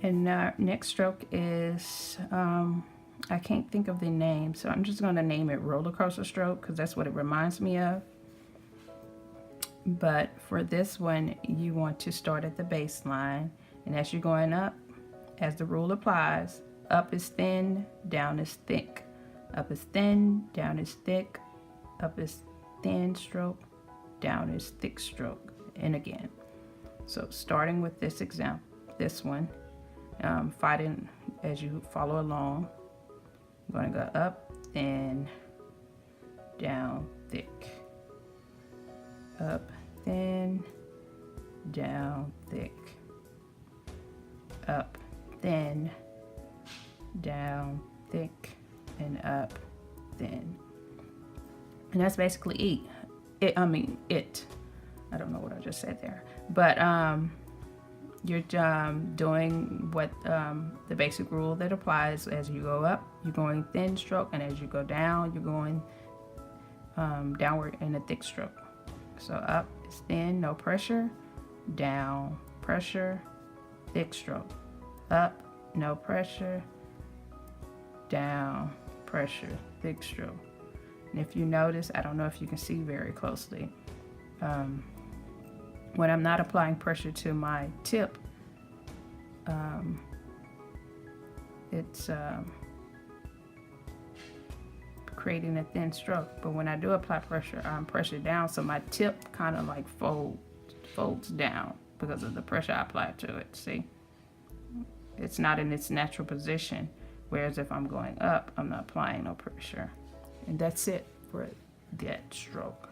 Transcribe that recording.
And next stroke is, I can't think of the name, so I'm just going to name it roller coaster stroke because that's what it reminds me of. But for this one, you want to start at the baseline, and as you're going up, as the rule applies, up is thin, down is thick. Up is thin, down is thick. Up is thin stroke, down is thick stroke, and again. So starting with this example, this one, fighting as you follow along, I'm going to go up, thin, down, thick. Up, thin, down, thick. Up, thin, down, thick, and up, thin. And that's basically it. I don't know what I just said there, but you're doing what the basic rule that applies. As you go up, you're going thin stroke, and as you go down, you're going downward in a thick stroke. So up is thin, no pressure. Down, pressure, thick stroke. Up, no pressure. Down, pressure, thick stroke. And if you notice, I don't know if you can see very closely, when I'm not applying pressure to my tip, it's creating a thin stroke. But when I do apply pressure, I'm pressure down, so my tip kind of like folds down because of the pressure I apply to it. See, it's not in its natural position, whereas if I'm going up, I'm not applying no pressure. And that's it for that stroke.